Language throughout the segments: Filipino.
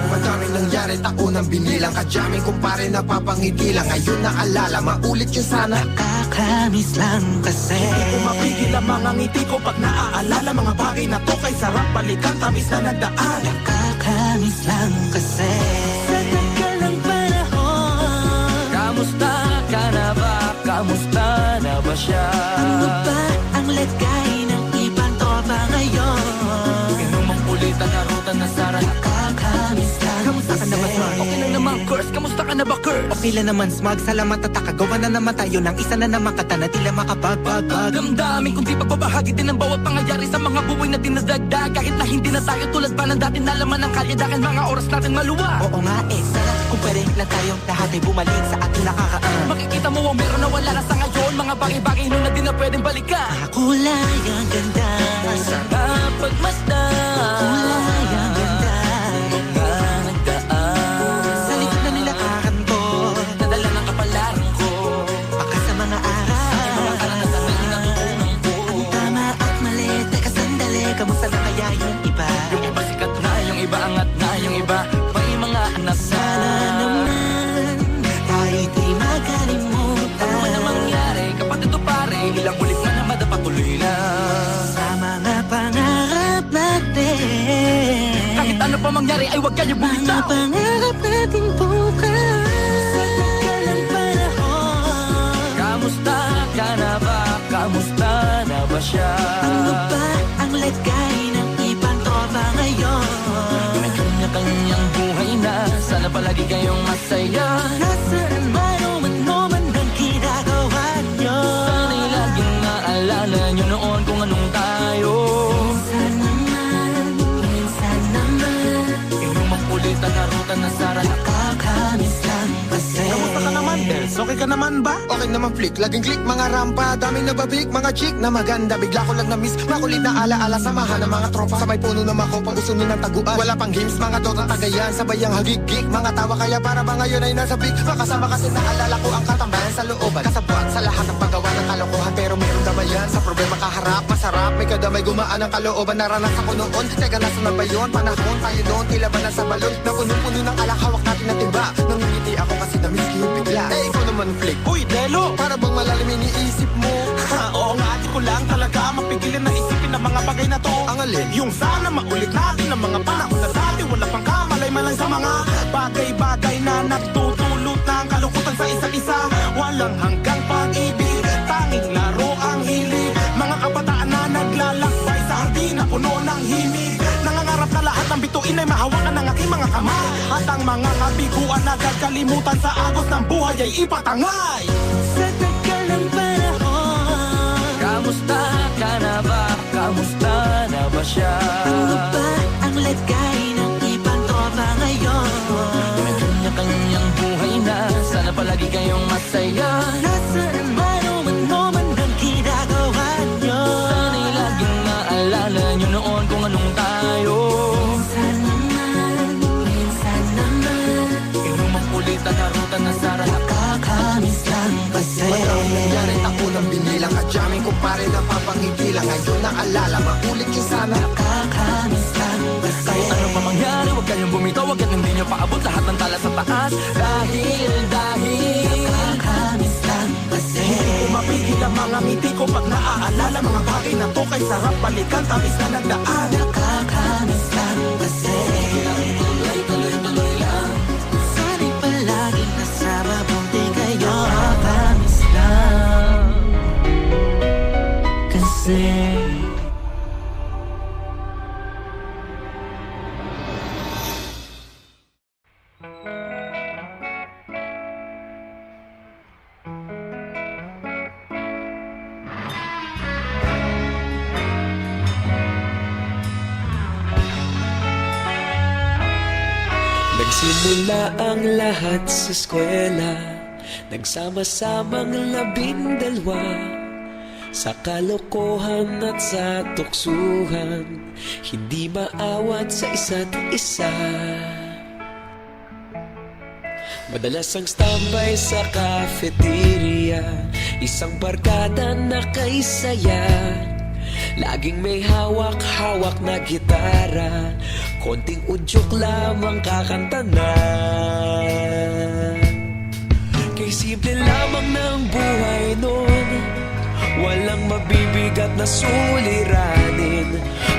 Madaming nangyari, taunang binilang, kadyaming kumpare napapangiti lang. Ngayon naalala, maulit yun sana. Nakakamiss lang kasi Hindi ko mapigil ang mga ngiti ko pag naaalala. Mga bagay na to kay sarap balikan, tamis na nagdaan. Nakakamiss lang kasi sa tagal ng panahon. Kamusta ka na ba? Kamusta na ba siya? Ano ba ang lagay ng ibang tropa ngayon? Inumang ulit ang narutan na Sara. Nakakamiss lang Kamusta ka na ba, Smug? Okay lang naman, Curse. Kamusta ka na ba, Curse? Okay lang naman, Smug. Salamat at nakagawa na naman tayo ng isa na naman kata na tila makabagbag. Damdamin kung di pagbabahagi din ang bawat pangyayari sa mga buhay na dinadagdag. Kahit na hindi na tayo tulad pa ng dati na laman ng kalye. Dahil mga oras natin maluwa. Oo nga sana kung pwede lang tayong lahat ay bumalik sa ating nakakaan. Makikita mo ang meron na wala na sa ngayon. Mga bagay-bagay nun na di na pwedeng balikan. kulay ang ganda. Sarap pagmasdan. Kulay ang ganda. Mga nagdaan. Sa likod na nilakaran ko, Nadala ng kapalaran ko. baka sa mga araw. Mga karanasan na natutunan ko. Ang tama at mali, teka sandali, kamusta na kaya yung iba? Yung iba sikat na, yung iba angat na, yung iba may mga anak na. Sana naman tayo di makalimutan. Ano man ang mangyari, kapatid o pare, ilang ulit na naman patuloy lang. Sa mga pangarap natin, Kahit ano pa mangyari ay huwag kayo mga bumitaw. pangarap natin bukas. Sa tagal ng panahon, Kamusta ka na ba? Kamusta na ba siya? ano ba ang lagay ng ibang tropa ngayon? May kanya-kanyang buhay na, sana palagi kayong masaya. Nasaan man o ano man ang ginagawa nyo? Sana'y laging naalala nyo noon kung anong tayo. Minsan naman, Inumang ulit ang narutan na Sara. nakakamiss lang kasi. Kamusta ka naman, Dels? Okay ka naman ba? Okay naman flick, laging click, mga rampa, daming nababik, mga chick na maganda. Bigla ko lang na-miss, makulit na alaala, samahan ng mga tropa. Sa may puno na makopang usunin ng taguan. Wala pang games, mga dota tagayan, sabayang hagigik. Mga tawa kaya para ba ngayon ay nasa big. Makasama kasi naalala ko ang katambayan sa looban. Kasabwat sa lahat ng paggawa ng kalokohan, pero meron damayan. Sa problema kaharap, masarap, may kadamay gumaan ang kalooban. Naranasan ko noon, teka nasa na ba yun? Panahon tayo noon, tila ba nasa balon? Na puno-puno ng alak, hawak natin na timba. Nangingiti ako kasi na-miss ko yung bigla. Eh, ikaw naman flick. Uy, Delo! Para bang malalim iniisip mo? Oo nga, di ko lang talaga mapigilin na isipin ang mga bagay na to. Ang alin? Yung sana maulit natin ang mga panahon na dati. Wala pang kamalay man lang sa mga bagay-bagay na nagtutulot ng kalukutan sa isa't isa. Walang hanggang pag-ibig, tanging laro ang hilig. Mga kabataan na naglalakbay sa hardin na puno ng himig. Nangangarap na lahat ng bituin ay mahawakan ng aking mga kamay. At ang mga kabiguan na gagalimutan sa agos ng buhay ay ipatangay. Sa tagal ng panahon, Kamusta ka na ba? Kamusta na ba siya? ano ba ang lagay ng ibang tropa ngayon? May kanya-kanyang buhay na, sana palagi kayong masaya. Nasaan man o ano man ang ginagawa nyo? Sana'y laging naalala nyo noon kung anong tayo. Minsan naman, Inumang ulit ang narutan na Sara. nakakamiss lang kasi. Madaming nangyari, taunang binilang, kadyaming kumpare napapangiti lang. Ngayon naalala, maulit yun sana. Nakakamiss lang kasi. Kahit ano pa mangyari, huwag kayong bumitaw. Huwag at hindi nyo paabot lahat ng tala sa taas. Dahil Nakakamiss lang kasi. Hindi ko mapigil ang mga ngiti ko pag naaalala. Mga bagay na to kay sarap balikan, tamis na nagdaan. Nakakamiss lang kasi. tuloy-tuloy lang. Sana'y palaging nasa mabuti kayo. Nakakamiss lang kasi. Nagsimula ang lahat sa eskwela, nagsama-samang 12 sa kalokohan at sa tuksuhan, hindi maawat sa isa't isa. Madalas ang standby sa cafeteria, isang barkada na kay saya. Laging may hawak-hawak na gitara, konting udyok lamang kakanta na. Kay simple lamang ng buhay nun, walang mabibigat na suliranin.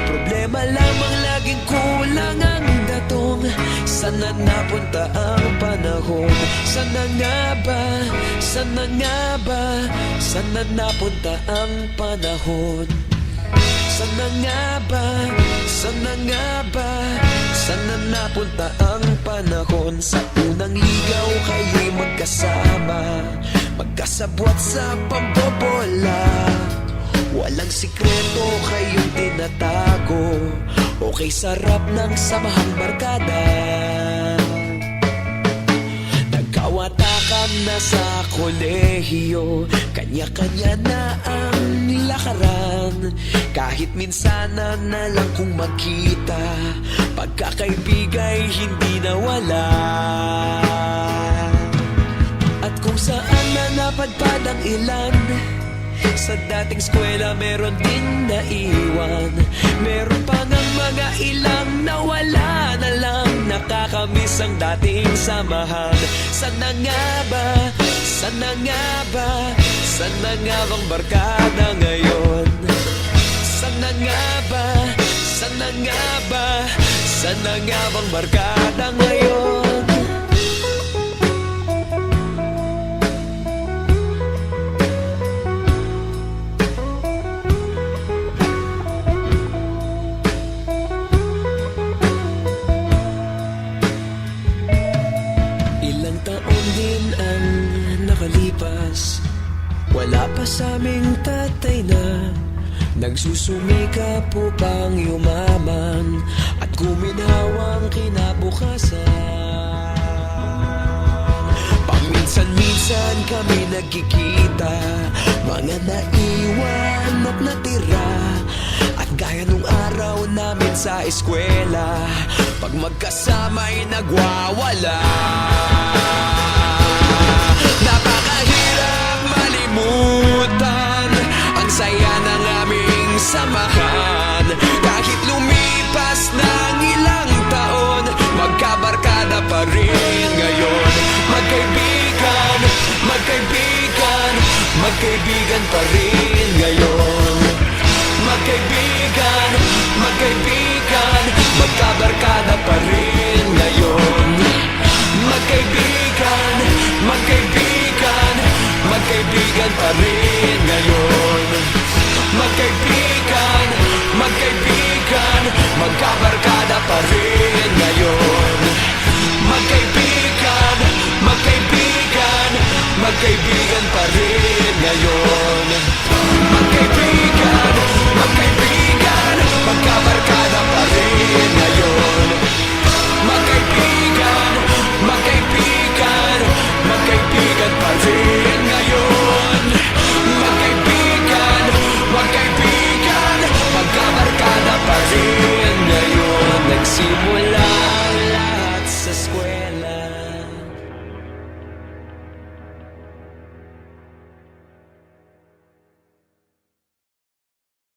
Problema lamang laging kulang ang datong. Sana napunta ang panahon? Sana nga ba? Sana nga ba? Sana napunta ang panahon? Sana nga ba? Sana nga ba? Sana napunta ang panahon? Sa unang ligaw kayo'y magkasama, magkasabwat sa pambobola. Walang sikreto kayong tinatago, okay sarap ng samahang barkada. Nagkawatakan na sa kolehiyo, kanya-kanya na ang lakaran. Kahit minsan na lang kung magkita, pagkakaibigay hindi nawala. At kung saan na napadpad ang ilan, sa dating eskwela meron din naiwan. Meron pa ng mga ilang nawala na lang, nakakamiss ang dating samahan. Sana nga ba? Sana nga ba? Sana nga bang barkada ngayon? Sana nga ba? Sana nga ba? Sana nga bang barkada ngayon? Wala pa sa aming tatay na nagsusumikap upang yumaman at guminhawang kinabukasan. Paminsan-minsan kami nagkikita, mga naiwan at natira. At gaya nung araw namin sa eskwela, pag magkasama'y nagwawala. Napakahirap malimutan ang saya ng aming samahan. Kahit lumipas ng ilang taon, magkabarkada pa rin ngayon. Magkaibigan, magkaibigan, magkaibigan pa rin ngayon. Magkaibigan, magkaibigan, magkabarkada pa rin ngayon. Magkaibigan, magkaibigan, magkaibigan pa rin ngayon. Magkaibigan, magkaibigan, magkabarkada pa rin ngayon. Magkaibigan, magkaibigan, magkaibigan pa rin ngayon. Magkaibigan, magkaibigan, magkabarkada